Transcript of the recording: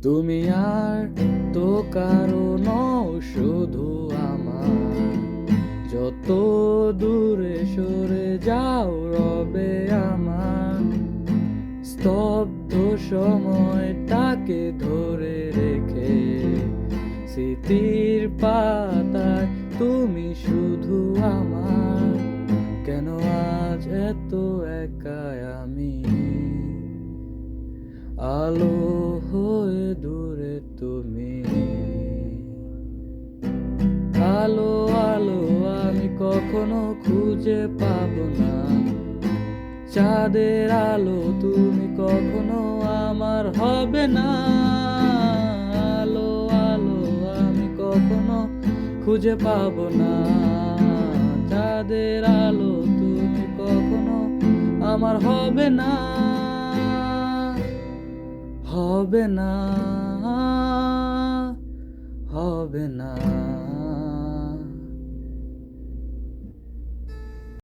তুমি আর তো কারো নও, শুধু আমার। যত দূরে সরে যাও রবে আমার। স্তব্ধ সময়টাকে ধরে রেখে স্মৃতির পাতায় তুমি শুধু আমার। কেন আজ এত একাই আমি, আলো হয়ে দূরে তুমি। আলো আলো আমি কখনো খুঁজে পাবো না, চাঁদের আলো তুমি কখনো আমার হবে না। আলো আলো আমি কখনো খুঁজে পাবো না, চাঁদের আলো তুমি কখনো আমার হবে না, হবে না, হবে না।